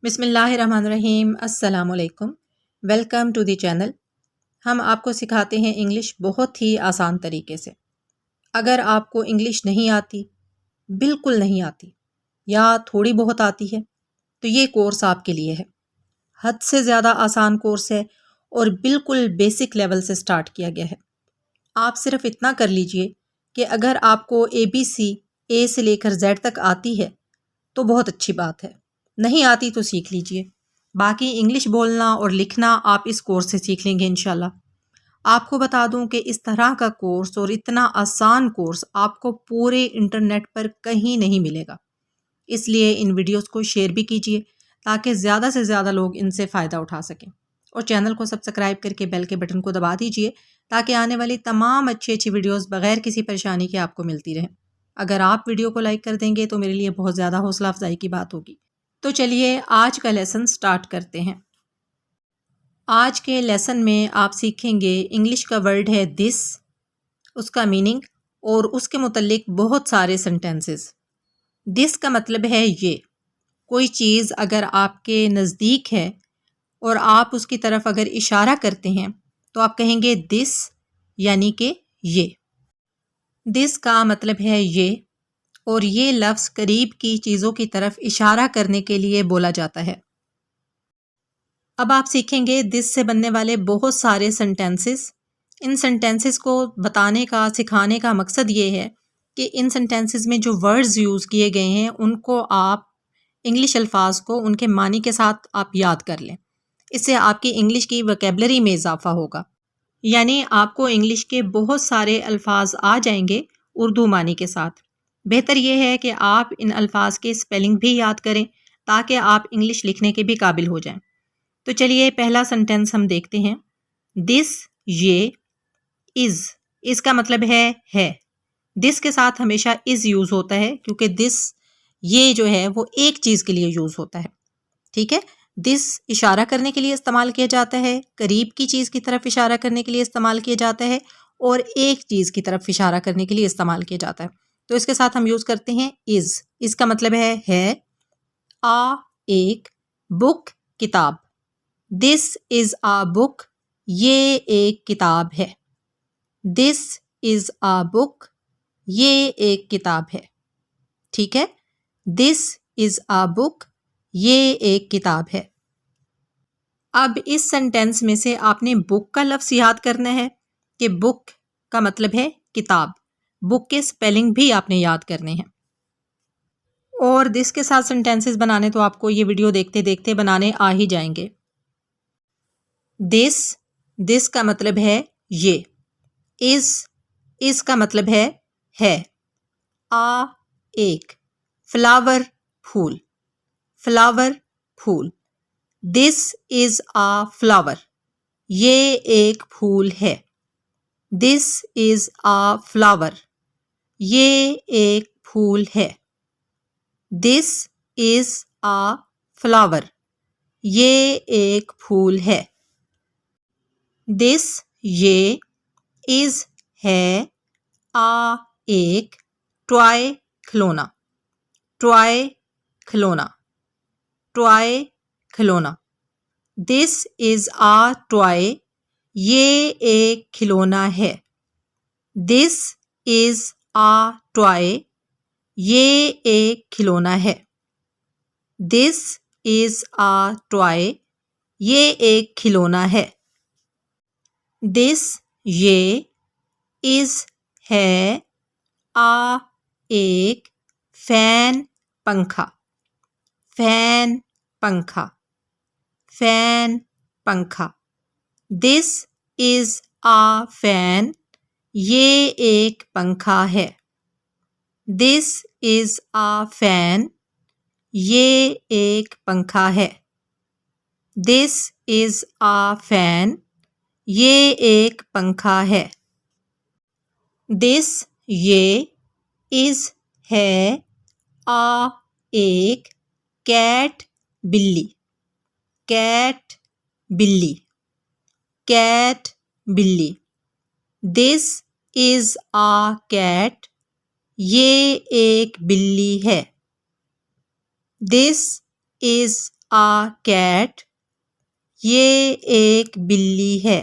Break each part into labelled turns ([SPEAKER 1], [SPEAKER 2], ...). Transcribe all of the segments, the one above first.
[SPEAKER 1] बिस्मिल्लाहिर्रहमानिर्रहीम। अस्सलामुअलैकुम। Welcome to the channel. हम आपको सिखाते हैं इंग्लिश बहुत ही आसान तरीके से। अगर आपको इंग्लिश नहीं आती, बिल्कुल नहीं आती या थोड़ी बहुत आती है तो ये कोर्स आपके लिए है। हद से ज़्यादा आसान कोर्स है और बिल्कुल बेसिक लेवल से स्टार्ट किया गया है। आप सिर्फ इतना कर लीजिए कि अगर आपको ABC ए से लेकर Z तक आती है तो बहुत अच्छी बात है, नहीं आती तो सीख लीजिए। बाकी इंग्लिश बोलना और लिखना आप इस कोर्स से सीख लेंगे इंशाल्लाह। आपको बता दूं कि इस तरह का कोर्स और इतना आसान कोर्स आपको पूरे इंटरनेट पर कहीं नहीं मिलेगा। इसलिए इन वीडियोस को शेयर भी कीजिए ताकि ज़्यादा से ज़्यादा लोग इनसे फ़ायदा उठा सकें। और चैनल को सब्सक्राइब करके बेल के बटन को दबा दीजिए ताकि आने वाली तमाम अच्छी अच्छी वीडियोस बगैर किसी परेशानी के आपको मिलती रहें। अगर आप वीडियो को लाइक कर देंगे तो मेरे लिए बहुत ज़्यादा हौसला अफजाई की बात होगी। तो चलिए आज का लेसन स्टार्ट करते हैं। आज के लेसन में आप सीखेंगे इंग्लिश का वर्ड है दिस, उसका मीनिंग और उसके मुतल्लिक बहुत सारे सेंटेंसेस। दिस का मतलब है ये। कोई चीज़ अगर आपके नज़दीक है और आप उसकी तरफ अगर इशारा करते हैं तो आप कहेंगे दिस, यानी कि ये। दिस का मतलब है ये और ये लफ्ज़ करीब की चीज़ों की तरफ इशारा करने के लिए बोला जाता है। अब आप सीखेंगे दिस से बनने वाले बहुत सारे सेंटेंसेस। इन सेंटेंसेस को बताने का, सिखाने का मकसद ये है कि इन सेंटेंसेस में जो वर्ड्स यूज़ किए गए हैं उनको आप इंग्लिश अल्फाज को उनके मानी के साथ आप याद कर लें। इससे आपकी इंग्लिश की वोकैबुलरी में इजाफा होगा, यानी आपको इंग्लिश के बहुत सारे अल्फाज आ जाएंगे उर्दू मानी के साथ। बेहतर यह है कि आप इन अल्फाज के स्पेलिंग भी याद करें ताकि आप इंग्लिश लिखने के भी काबिल हो जाएं। तो चलिए पहला सेंटेंस हम देखते हैं। दिस, ये, इज़। इसका मतलब है। दिस के साथ हमेशा इज़ यूज़ होता है क्योंकि दिस, ये जो है वो एक चीज़ के लिए यूज़ होता है। ठीक है, दिस इशारा करने के लिए इस्तेमाल किया जाता है, करीब की चीज़ की तरफ इशारा करने के लिए इस्तेमाल किया जाता है और एक चीज़ की तरफ इशारा करने के लिए इस्तेमाल किया जाता है। तो इसके साथ हम यूज़ करते हैं इज़। इसका मतलब है। आ, एक, बुक, किताब। दिस इज़ आ बुक, ये एक किताब है। दिस इज़ आ बुक, ये एक किताब है। ठीक है, दिस इज़ आ बुक, ये एक किताब है। अब इस सेंटेंस में से आपने बुक का लफ्ज़ याद करना है कि बुक का मतलब है किताब। बुक के स्पेलिंग भी आपने याद करने हैं। और दिस के साथ सेंटेंसेस बनाने तो आपको ये वीडियो देखते देखते बनाने आ ही जाएंगे। दिस का मतलब है ये। इज़ का मतलब है। आ, एक, फ्लावर, फूल। फ्लावर, फूल। दिस इज़ आ फ्लावर, ये एक फूल है। दिस इज़ आ फ्लावर, ये एक फूल है। दिस इज़ आ फ्लावर, ये एक फूल है। दिस, ये, इज़, है, आ, एक, टॉय, खिलौना। टॉय, खिलौना। टॉय, खिलौना। दिस इज़ आ टॉय, ये एक खिलौना है। दिस इज़ आ टॉय, ये एक खिलौना है। दिस इज़ आ टॉय, ये एक खिलौना है। दिस, ये, इज़, है, आ, एक, फैन, पंखा। फैन, पंखा। फैन, पंखा। दिस इज़ आ फैन, ये एक पंखा है। दिस इज़ आ फैन, ये एक पंखा है। दिस इज़ आ फैन, ये एक पंखा है। दिस, ये, इज़, है, आ, एक, कैट, बिल्ली। कैट, बिल्ली। कैट, बिल्ली। दिस इज़ आ कैट, ये एक बिल्ली है। दिस इज़ आ कैट, ये एक बिल्ली है।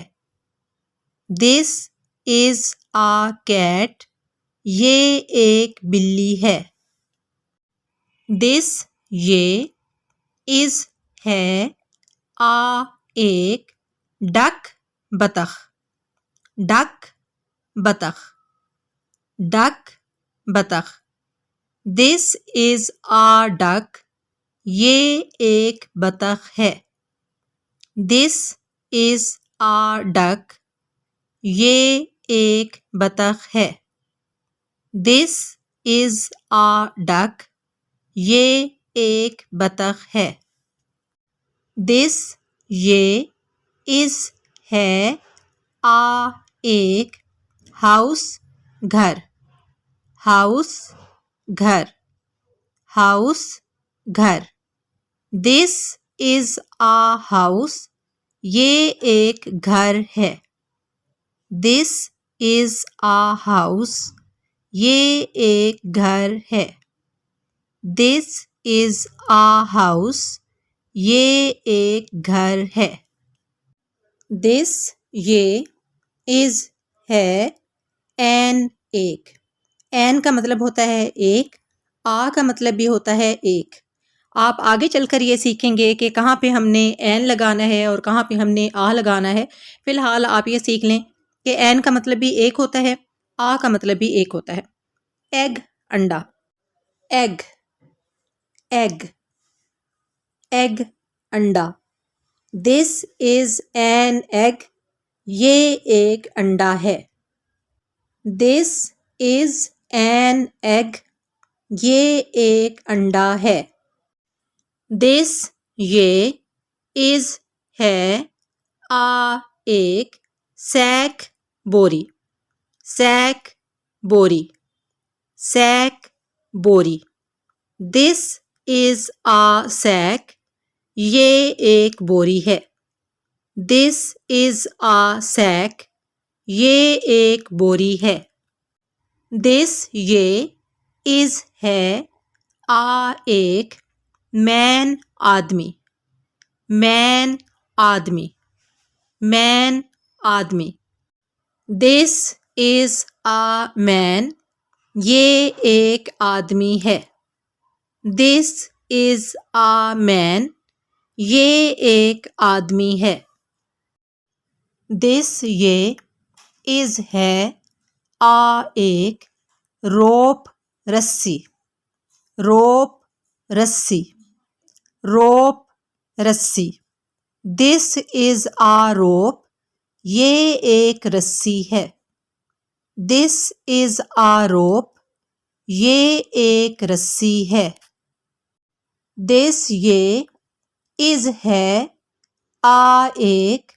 [SPEAKER 1] दिस इज आ कैट, ये एक बिल्ली है। दिस ये, इज है, आ एक, डक बतख, डक बतख, डक बतख। दिस इज आ डक, ये एक बतख है। दिस इज आ डक, ये एक बतख है। दिस इज आ डक, ये एक बतख है। दिस ये, इज है, आ एक, हाउस घर, हाउस घर, हाउस घर। दिस इज आ हाउस, ये एक घर है। दिस इज आ हाउस, ये एक घर है। दिस इज आ हाउस, ये एक घर है। दिस ये, इज है, एन एक। एन का मतलब होता है एक, आ का मतलब भी होता है एक। आप आगे चलकर ये सीखेंगे कि कहाँ पे हमने एन लगाना है और कहाँ पे हमने आ लगाना है। फिलहाल आप ये सीख लें कि एन का मतलब भी एक होता है, आ का मतलब भी एक होता है। एग अंडा, एग, एग, एग अंडा। दिस इज एन एग, ये एक अंडा है। दिस इज एन एग, ये एक अंडा है। दिस ये, इज है, आ एक, सैक बोरी, सैक बोरी, सैक बोरी। दिस इज आ सैक, ये एक बोरी है। दिस इज आ सैक, ये एक बोरी है। दिस ये, इज है, आ एक, मैन आदमी, मैन आदमी, मैन आदमी। दिस इज आ मैन, ये एक आदमी है। दिस इज आ मैन, ये एक आदमी है। दिस ये, इज है, आ एक, रोप रस्सी, रोप रस्सी, रोप रस्सी। दिस इज आ रोप, ये एक रस्सी है। दिस इज आ रोप, ये एक रस्सी है। दिस ये, इज है, आ एक,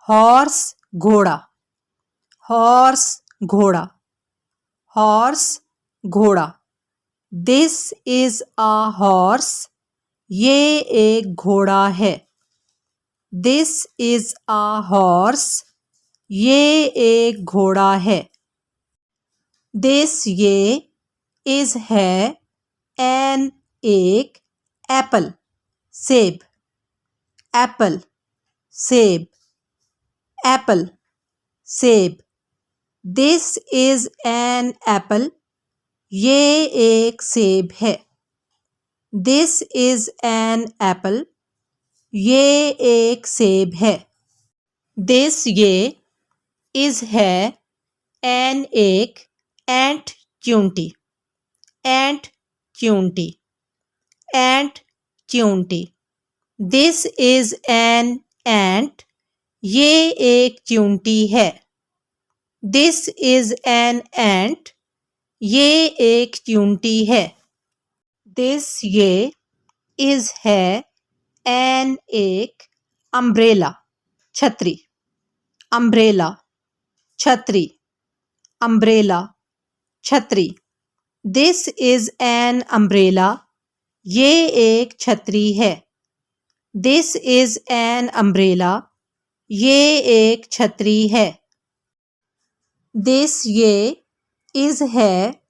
[SPEAKER 1] हॉर्स घोड़ा, हॉर्स घोड़ा, हॉर्स घोड़ा। दिस इज आ हॉर्स, ये एक घोड़ा है। दिस इज आ हॉर्स, ये एक घोड़ा है। दिस ये, इज है, एन एक, एप्पल सेब, एप्पल सेब, एप्पल सेब। दिस इज एन एप्पल, ये एक सेब है। दिस इज एन एप्पल, ये एक सेब है। दिस ये, इज है, एन एक, एंट च्यूंटी, एंट च्यूंटी, एंट च्यूंटी। दिस इज एन एंट, ये एक च्यूंटी है। दिस इज एन एंट, ये एक च्यूंटी है। दिस ये, इज है, एन एक, अम्ब्रेला छतरी, अम्ब्रेला छतरी, अम्ब्रेला छतरी। दिस इज एन अम्ब्रेला, ये एक छतरी है। दिस इज एन अम्ब्रेला, ये एक छतरी है। दिस ये, इज है,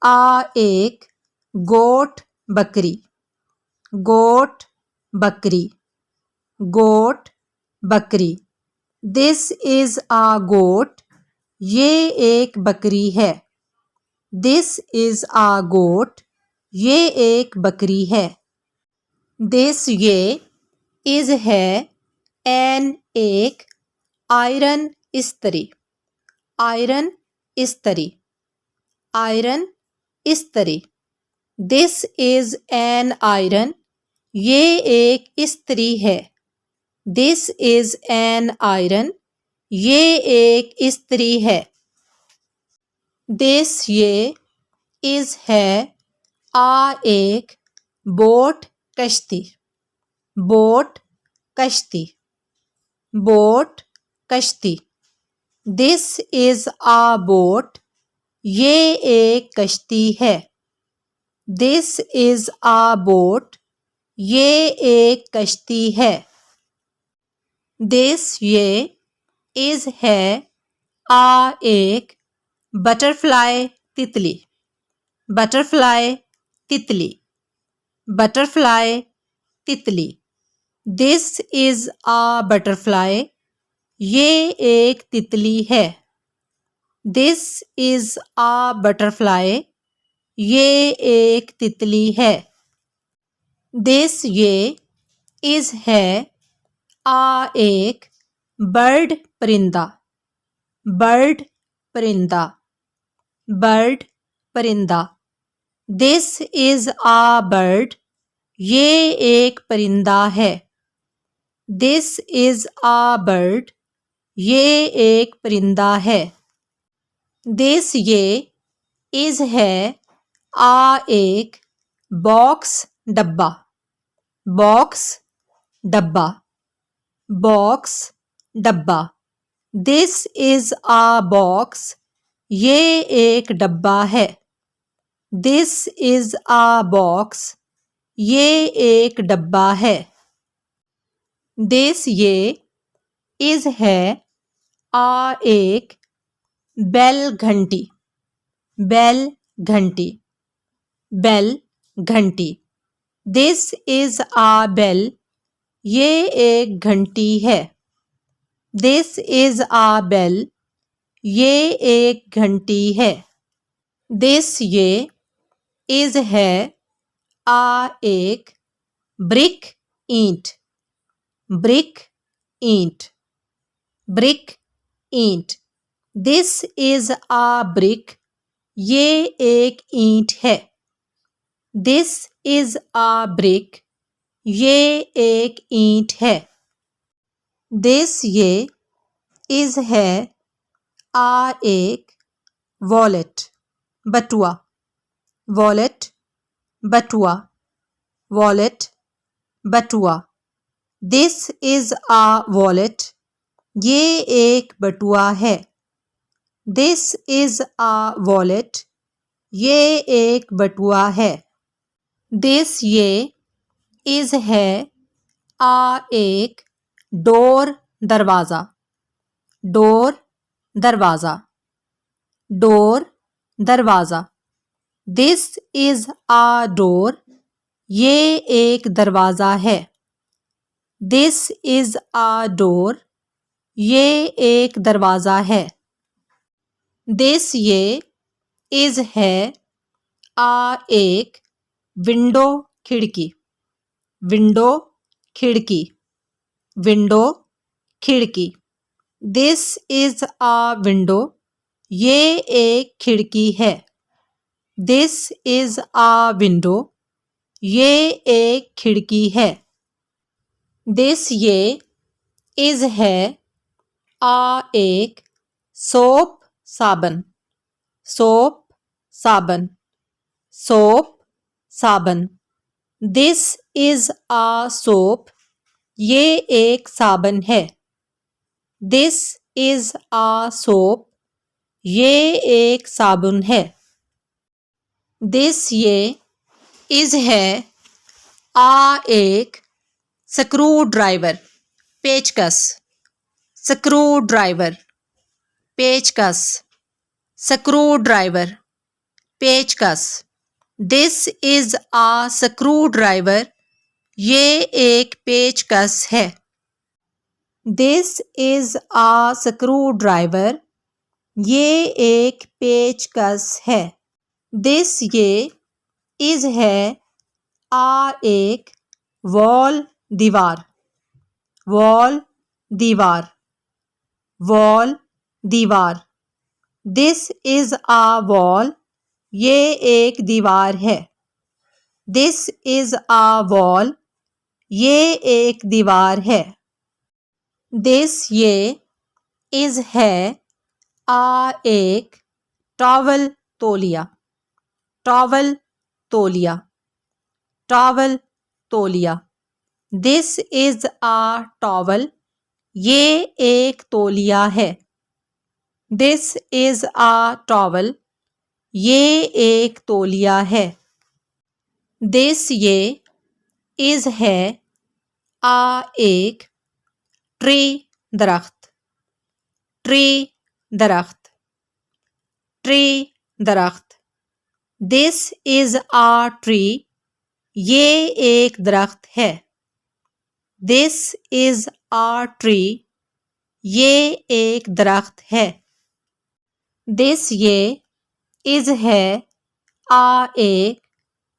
[SPEAKER 1] आ एक, गोट बकरी, गोट बकरी, गोट, बकरी। दिस इज अ गोट, ये एक बकरी है। दिस इज अ गोट, ये एक बकरी है। दिस ये इज है एन एक आयरन इस्त्री, आयरन इस्त्री, आयरन इस्त्री। दिस इज एन आयरन, ये एक इस्त्री है। दिस इज एन आयरन, ये एक इस्त्री है। दिस ये इज है आ एक बोट कश्ती, बोट कश्ती, बोट कश्ती। दिस इज आ बोट, ये एक कश्ती है। दिस इज आ बोट, ये एक कश्ती है। दिस ये इज है आ एक बटरफ्लाई तितली, बटरफ्लाई तितली, बटरफ्लाई तितली। दिस इज आ बटरफ्लाई, ये एक तितली है। दिस इज आ बटरफ्लाई, ये एक तितली है। दिस ये इज है आ एक बर्ड परिंदा, बर्ड परिंदा, बर्ड परिंदा। दिस इज आ बर्ड, ये एक परिंदा है। दिस इज आ बर्ड, ये एक परिंदा है। दिस ये इज है आ एक बॉक्स डब्बा, बॉक्स डब्बा, बॉक्स डब्बा। दिस इज आ बॉक्स, ये एक डब्बा है। दिस इज आ बॉक्स, ये एक डब्बा है। दिस ये इज है आ एक बेल घंटी, बेल घंटी, बेल घंटी। दिस इज आ बेल, ये एक घंटी है। दिस इज आ बेल, ये एक घंटी है। दिस ये इज है आ एक ब्रिक ईंट, ब्रिक ईंट, ब्रिक ईंट। दिस इज आ ब्रिक, ये एक ईंट है। दिस इज आ ब्रिक, ये एक ईंट है। दिस ये इज है आ एक वॉलेट, बटुआ, वॉलेट, बटुआ, वॉलेट, बटुआ। दिस इज आ वॉलेट, ये एक बटुआ है। दिस इज आ वॉलेट, ये एक बटुआ है। दिस ये इज है आ एक डोर दरवाज़ा, डोर दरवाज़ा, डोर दरवाज़ा। दिस इज आ डोर, ये एक दरवाज़ा है। दिस इज आ डोर, ये एक दरवाज़ा है। दिस ये इज है आ एक विंडो खिड़की, विंडो खिड़की, विंडो खिड़की। दिस इज आ विंडो, ये एक खिड़की है। दिस इज आ विंडो, ये एक खिड़की है। दिस ये इज है आ एक सोप साबन, सोप साबन, सोप साबन। दिस इज आ सोप, ये एक साबन है। दिस इज आ सोप, ये एक साबुन है। दिस ये इज है आ एक स्क्रू ड्राइवर, पेचकस, स्क्रू ड्राइवर, पेचकस, स्क्रू ड्राइवर, पेचकस। This is a screwdriver, ये एक पेचकस है। This is a screwdriver. ये एक पेचकस है। दिस ये इज है आ एक वॉल दीवार। वॉल दीवार। वॉल दीवार। This is a wall. ये एक दीवार है। This is a wall. ये एक दीवार है। दिस ये इज है आ एक टॉवल तौलिया। टॉवल तौलिया। टॉवल तौलिया। This is a towel. ये एक तौलिया है। This is a towel. ये एक तौलिया है। दिस ये इज है आ एक ट्री दरख्त। ट्री दरख्त। ट्री दरख्त। This is a tree. ये एक दरख्त है। This is a tree. ये एक दरख्त है। दिस ये इज है आ एक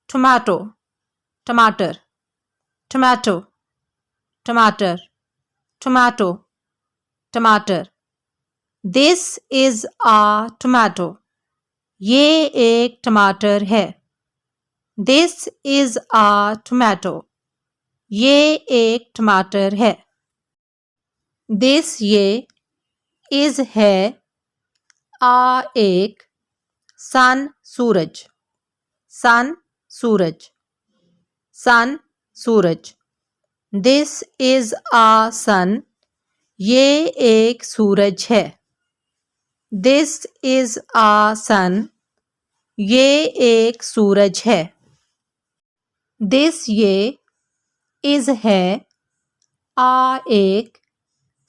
[SPEAKER 1] टमाटो। टमाटर। टमाटो। टमाटर। टमाटो। टमाटर। This is a tomato. ये एक टमाटर है। This is a tomato. ये एक टमाटर है। दिस ये इज है आ एक सन सूरज। सन सूरज। सन सूरज। दिस इज आ सन। ये एक सूरज है। दिस इज आ सन। ये एक सूरज है। दिस ये इज है आ एक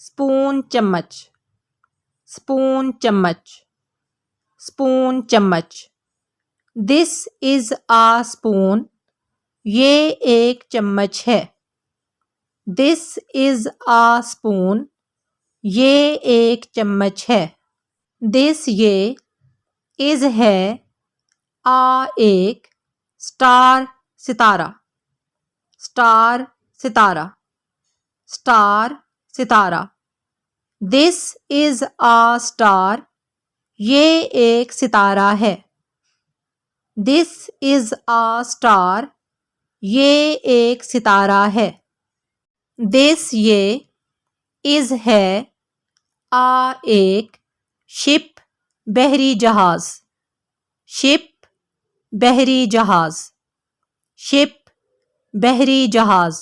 [SPEAKER 1] स्पून चम्मच। स्पून चम्मच। स्पून चम्मच। This is a spoon. ये एक चम्मच है। This is a spoon. ये एक चम्मच है। दिस ये इज है आ एक स्टार सितारा। स्टार सितारा। स्टार सितारा। This is a star. ये एक सितारा है। This is a star. ये एक सितारा है। दिस ये इज है आ एक शिप बहरी जहाज। शिप बहरी जहाज। शिप बहरी जहाज।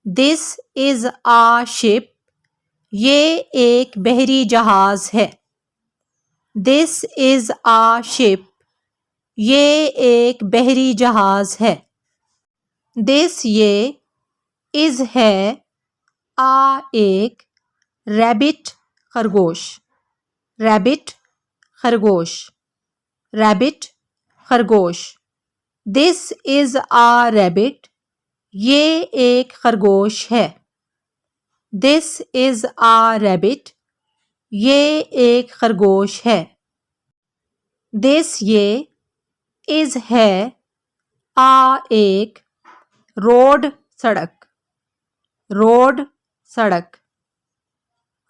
[SPEAKER 1] This is a ship. ये एक बहरी जहाज है। This is a ship. ये एक बहरी जहाज है। दिस ये इज है आ एक रैबिट खरगोश। रैबिट खरगोश। रैबिट खरगोश। This is a rabbit. ये एक खरगोश है। This is a rabbit. ये एक खरगोश है। दिस ये इज है आ एक रोड सड़क। रोड सड़क।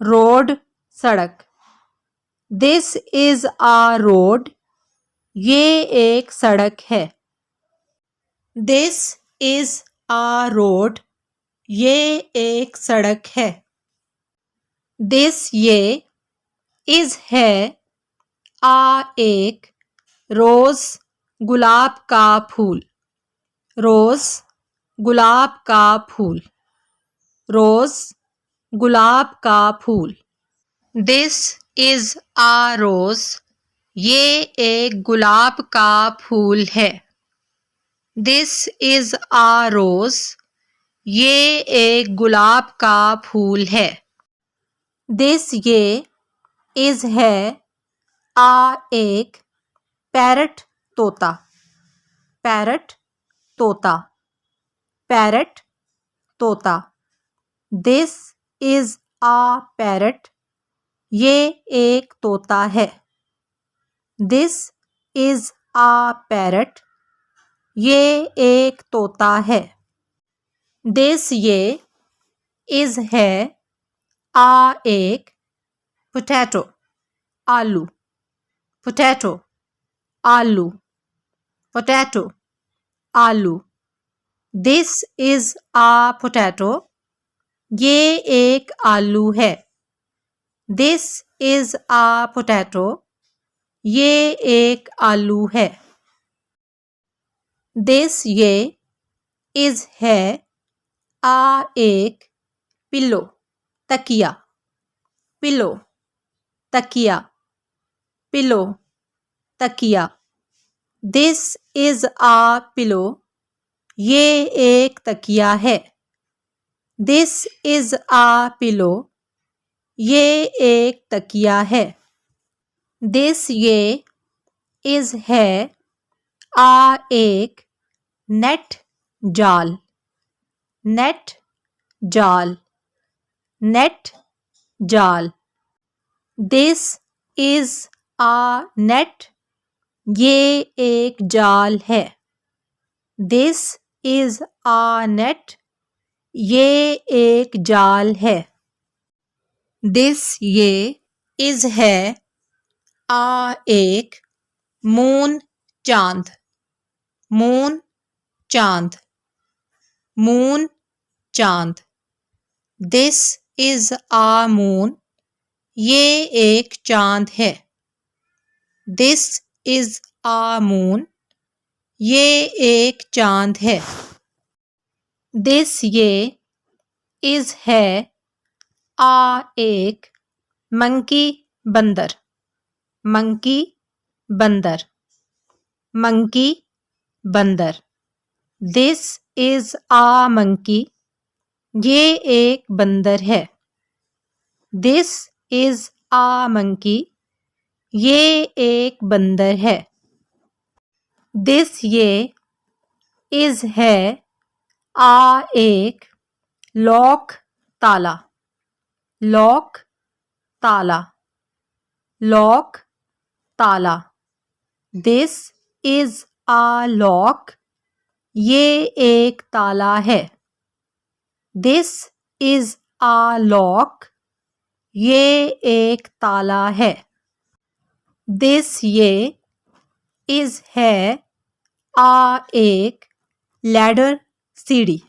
[SPEAKER 1] रोड सड़क। This is a road. ये एक सड़क है। This is a road. ये एक सड़क है। दिस ये इज है आ एक रोज गुलाब का फूल। रोज गुलाब का फूल। रोज गुलाब का फूल। दिस इज आ रोज। ये एक गुलाब का फूल है। दिस इज आ रोज। ये एक गुलाब का फूल है। दिस ये इज है आ एक पैरट तोता। पैरट तोता। पैरट तोता। This is a parrot. ये एक तोता है। This is a parrot. ये एक तोता है। दिस ये इज है आ एक पोटैटो आलू पोटैटो आलू पोटैटो आलू। This is a potato. ये एक आलू है। This is a potato. ये एक आलू है। दिस ये इज है आ एक पिलो तकिया पिलो तकिया पिलो तकिया। This is a pillow. ये एक तकिया है। This is a pillow. ये एक तकिया है। दिस ये इज है आ एक नेट जाल नेट जाल नेट जाल। This is a net. ये एक जाल है। This is a net. ये एक जाल है। दिस ये इज है आ एक मून चांद मून चांद मून चांद। This is a moon. ये एक चांद है। This is a moon. ये एक चांद है। दिस ये इज है आ एक मंकी बंदर मंकी बंदर मंकी बंदर। This is a monkey. ये एक बंदर है। This is a monkey. ये एक बंदर है। दिस ये इज है आ एक लॉक ताला लॉक ताला लॉक ताला। This is a lock. ये एक ताला है। This is a lock. ये एक ताला है। दिस ये इज है आ एक लैडर सीढ़ी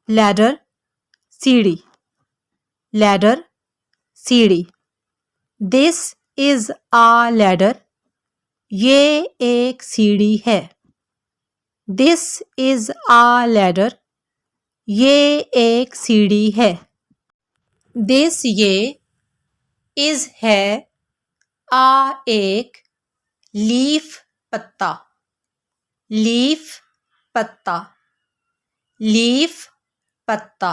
[SPEAKER 1] लैडर सीढ़ी लैडर सीढ़ी। This is a ladder. ये एक सीढ़ी है। This is a ladder. ये एक सीढ़ी है। दिस ये इज है आ एक लीफ पत्ता लीफ पत्ता लीफ पत्ता।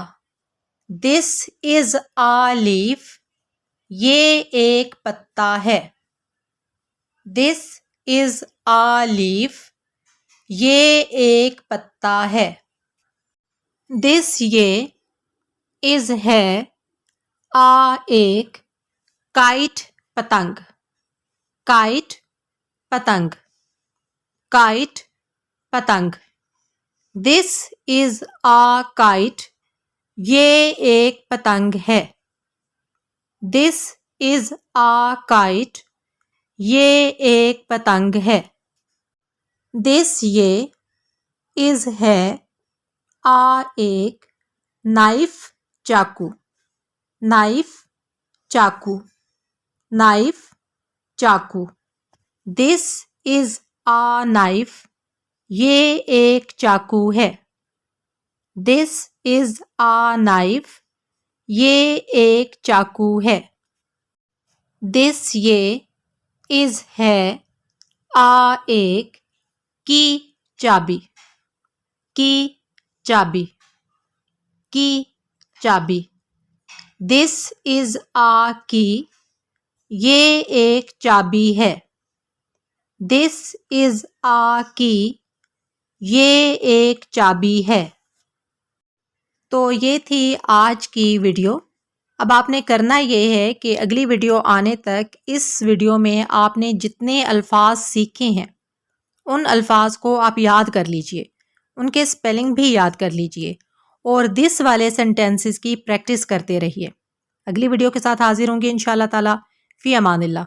[SPEAKER 1] This is a leaf. ये एक पत्ता है। This is a leaf. ये एक पत्ता है। दिस ये इज है आ एक काइट पतंग काइट पतंग काइट पतंग। This is a kite. ये एक पतंग है। This is a kite. ये एक पतंग है। दिस ये इज है आ एक नाइफ चाकू नाइफ चाकू नाइफ चाकू। This is a knife. ये एक चाकू है। This is a knife. ये एक चाकू है। दिस ये इज है आ एक की चाबी की चाबी की चाबी। दिस इज आ की। ये एक चाबी है। दिस इज आ की। ये एक चाबी है। तो ये थी आज की वीडियो। अब आपने करना ये है कि अगली वीडियो आने तक इस वीडियो में आपने जितने अल्फाज सीखे हैं उन अल्फाज को आप याद कर लीजिए, उनके स्पेलिंग भी याद कर लीजिए और दिस वाले सेंटेंसेस की प्रैक्टिस करते रहिए। अगली वीडियो के साथ हाजिर होंगे इंशाल्लाह ताला। फ़ी अमानिल्लाह।